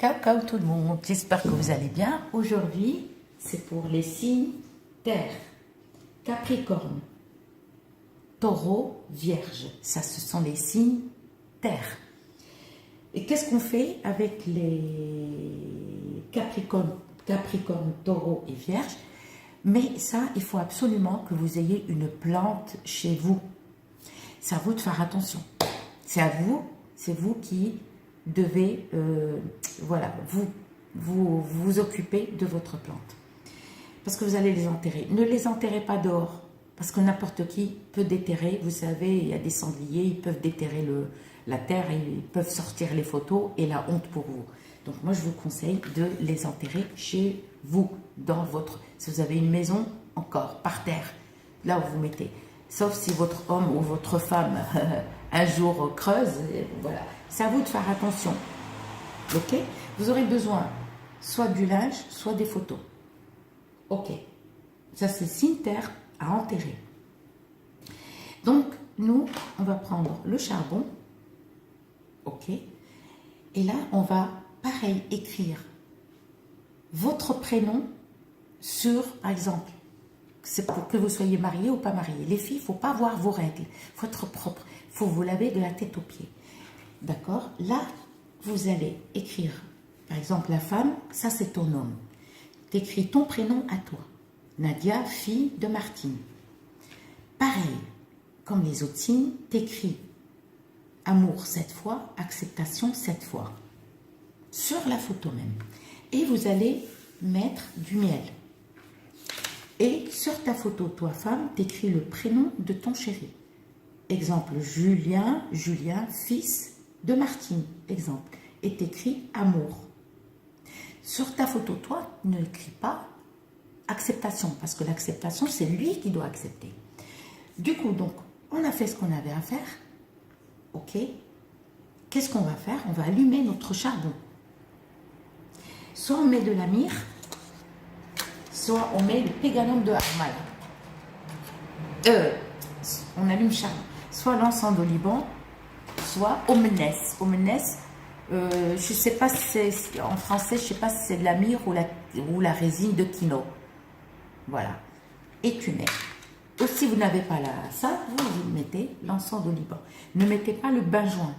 Ciao tout le monde, j'espère que vous allez bien. Aujourd'hui, c'est pour les signes terre, Capricorne, Taureau, Vierge. Ça, ce sont les signes terre. Et qu'est-ce qu'on fait avec les Capricorne, Taureau et Vierge? Mais ça, il faut absolument que vous ayez une plante chez vous. C'est à vous de faire attention. C'est vous qui devez voilà, vous occuper de votre plante. Parce que vous allez les enterrer. Ne les enterrez pas dehors. Parce que n'importe qui peut déterrer. Vous savez, il y a des sangliers, ils peuvent déterrer la terre, et ils peuvent sortir les photos et la honte pour vous. Donc moi, je vous conseille de les enterrer chez vous, dans votre... Si vous avez une maison, encore, par terre, là où vous mettez. Sauf si votre homme ou votre femme, un jour, creuse, voilà. C'est à vous de faire attention. Ok? Vous aurez besoin soit du linge, soit des photos. Ok. Ça, c'est signe terre à enterrer. Donc, nous, on va prendre le charbon. Ok? Et là, on va, pareil, écrire votre prénom sur, par exemple, c'est pour que vous soyez marié ou pas marié. Les filles, il ne faut pas voir vos règles. Il faut être propre. Il faut vous laver de la tête aux pieds. D'accord? Là, vous allez écrire, par exemple, la femme, ça c'est ton homme. Tu écris ton prénom à toi. Nadia, fille de Martine. Pareil, comme les autres signes, tu écris amour 7 fois, acceptation 7 fois. Sur la photo même. Et vous allez mettre du miel. Et sur ta photo, toi femme, tu écris le prénom de ton chéri. Exemple, Julien, fils de Martine, exemple. Et tu écris amour. Sur ta photo, toi, ne écris pas acceptation, parce que l'acceptation, c'est lui qui doit accepter. Du coup, donc, on a fait ce qu'on avait à faire. Ok. Qu'est-ce qu'on va faire? On va allumer notre charbon. Soit on met de la myrrhe, soit on met le péganum de Harmal. On allume charbon. Soit l'encens d'oliban, soit omnes. Omnes, je ne sais pas si c'est en français, je ne sais pas si c'est de la myrrhe ou la résine de quinoa. Voilà. Et tu mets. Ou si vous n'avez pas ça, vous mettez l'encens d'oliban. Ne mettez pas le benjoin.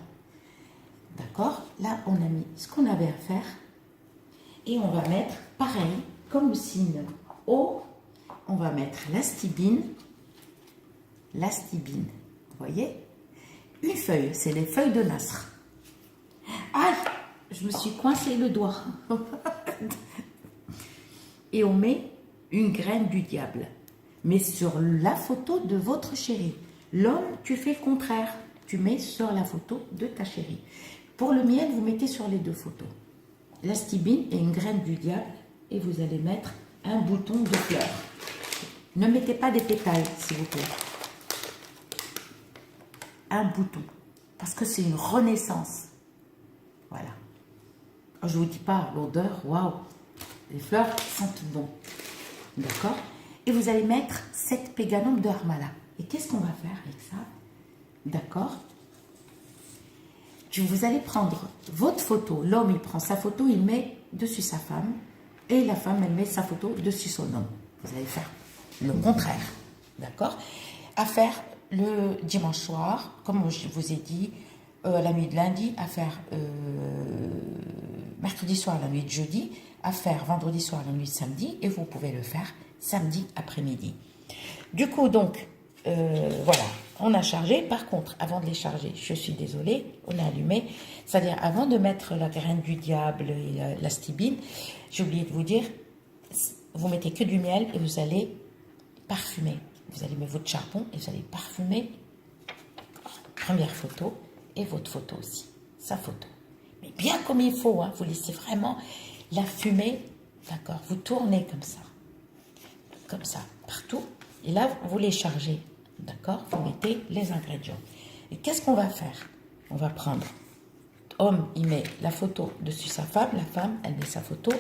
D'accord? Là, on a mis ce qu'on avait à faire. Et on va mettre, pareil, comme le signe O, on va mettre l'astibine. L'astibine, vous voyez? Une feuille, c'est les feuilles de Nasr. Aïe, je me suis coincé le doigt. Et on met une graine du diable. Mais sur la photo de votre chéri. L'homme, tu fais le contraire. Tu mets sur la photo de ta chérie. Pour le miel, vous mettez sur les deux photos. L'astibine et une graine du diable. Et vous allez mettre un bouton de fleur. Ne mettez pas des pétales, s'il vous plaît. Un bouton. Parce que c'est une renaissance. Voilà. Je ne vous dis pas l'odeur, waouh. Les fleurs sentent bon. D'accord? Et vous allez mettre 7 péganum de Harmala. Et qu'est-ce qu'on va faire avec ça? D'accord? Vous allez prendre votre photo. L'homme, il prend sa photo, il met dessus sa femme. Et la femme, elle met sa photo dessus son homme. Vous allez faire le contraire. D'accord? À faire le dimanche soir, comme je vous ai dit, la nuit de lundi, à faire mercredi soir, la nuit de jeudi, à faire vendredi soir, la nuit de samedi, et vous pouvez le faire samedi après-midi. Du coup, donc, voilà, on a chargé. Par contre, avant de les charger, je suis désolée, on a allumé. C'est-à-dire, avant de mettre la graine du diable et l'astibine, j'ai oublié de vous dire, vous mettez que du miel et vous allez parfumer. Vous allez mettre votre charbon et vous allez parfumer. Première photo et votre photo aussi, sa photo. Mais bien comme il faut, hein, vous laissez vraiment la fumée, d'accord? Vous tournez comme ça, partout. Et là, vous les chargez, d'accord? Vous mettez les ingrédients. Et qu'est-ce qu'on va faire? On va prendre, homme, il met la photo dessus sa femme, la femme, elle met sa photo.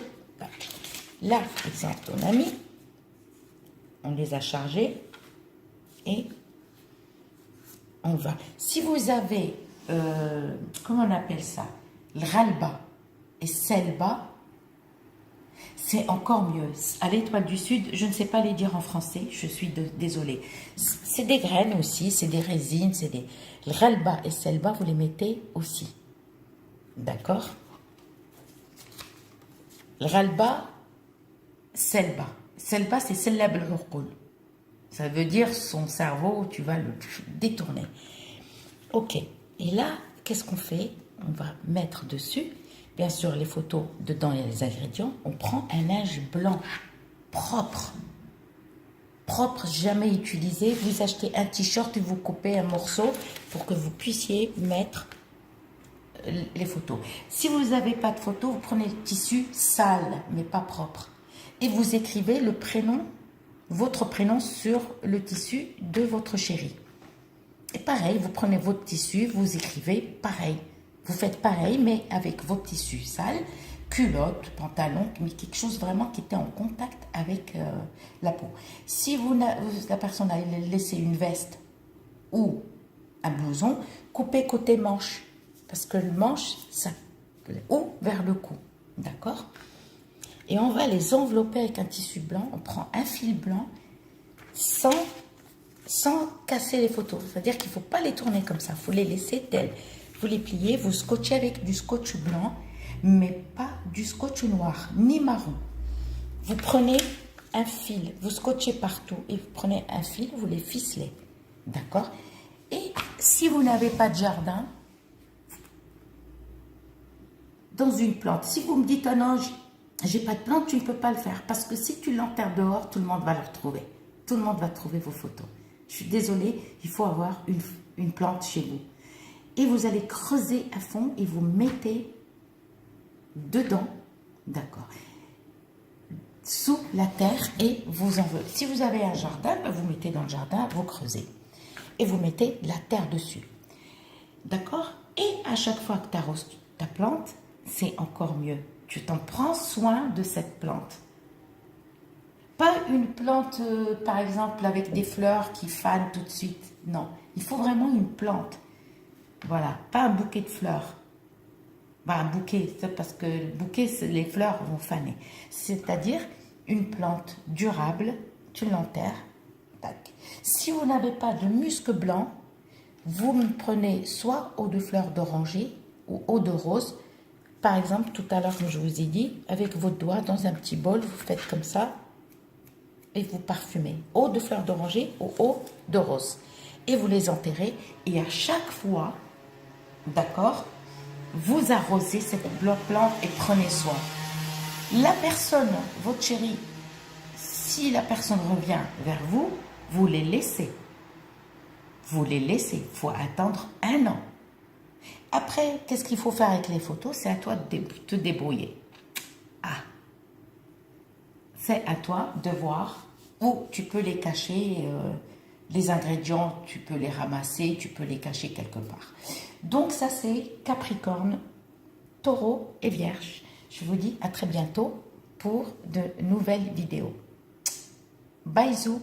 Là, exemple, on a mis, on les a chargés et on va. Si vous avez, comment on appelle ça? Le ralba. et Selba, c'est encore mieux. À l'étoile du Sud, je ne sais pas les dire en français, je suis désolée. C'est des graines aussi, c'est des résines, c'est des... Relba et Selba, vous les mettez aussi. D'accord? Relba, Selba. Selba, c'est Sellab al-Uqul. Ça veut dire son cerveau, tu vas le détourner. Ok. Et là, qu'est-ce qu'on fait? On va mettre dessus, bien sûr, les photos. Dedans, il y a les ingrédients. On prend un linge blanc, propre. Propre, jamais utilisé. Vous achetez un t-shirt et vous coupez un morceau pour que vous puissiez mettre les photos. Si vous n'avez pas de photos, vous prenez le tissu sale, mais pas propre. Et vous écrivez le prénom, votre prénom sur le tissu de votre chéri. Et pareil, vous prenez votre tissu, vous écrivez pareil. Vous faites pareil, mais avec votre tissu sale, culotte, pantalon, mais quelque chose vraiment qui était en contact avec la peau. Si la personne a laissé une veste ou un blouson, coupez côté manche. Parce que le manche, ça, ou vers le cou. D'accord? Et on va les envelopper avec un tissu blanc. On prend un fil blanc sans casser les photos. C'est-à-dire qu'il ne faut pas les tourner comme ça. Il faut les laisser telles. Vous les pliez, vous scotchez avec du scotch blanc, mais pas du scotch noir, ni marron. Vous prenez un fil, vous scotchez partout et vous prenez un fil, vous les ficelez. D'accord? Et si vous n'avez pas de jardin, dans une plante, si vous me dites, oh non, j'ai pas de plante, tu ne peux pas le faire. Parce que si tu l'enterres dehors, tout le monde va le retrouver. Tout le monde va trouver vos photos. Je suis désolée, il faut avoir une plante chez vous. Et vous allez creuser à fond et vous mettez dedans, d'accord, sous la terre et vous enlevez. Si vous avez un jardin, vous mettez dans le jardin, vous creusez. Et vous mettez la terre dessus. D'accord? Et à chaque fois que tu arroses ta plante, c'est encore mieux. Tu t'en prends soin de cette plante. Pas une plante, par exemple, avec des fleurs qui fanent tout de suite. Non, il faut vraiment une plante. Voilà, pas un bouquet de fleurs. Un bouquet, c'est parce que le bouquet, les fleurs vont faner. C'est-à-dire une plante durable, tu l'enterres. Tac. Si vous n'avez pas de musc blanc, vous me prenez soit eau de fleurs d'oranger ou eau de rose. Par exemple, tout à l'heure, comme je vous ai dit, avec votre doigt dans un petit bol, vous faites comme ça et vous parfumez. Eau de fleurs d'oranger ou eau de rose. Et vous les enterrez et à chaque fois, d'accord, vous arrosez cette plante et prenez soin. La personne, votre chéri, si la personne revient vers vous, vous les laissez. Vous les laissez. Il faut attendre 1 an. Après, qu'est-ce qu'il faut faire avec les photos? C'est à toi de te débrouiller. Ah, c'est à toi de voir où tu peux les cacher. Les ingrédients, tu peux les ramasser, tu peux les cacher quelque part. Donc ça, c'est Capricorne, Taureau et Vierge. Je vous dis à très bientôt pour de nouvelles vidéos. Bisous.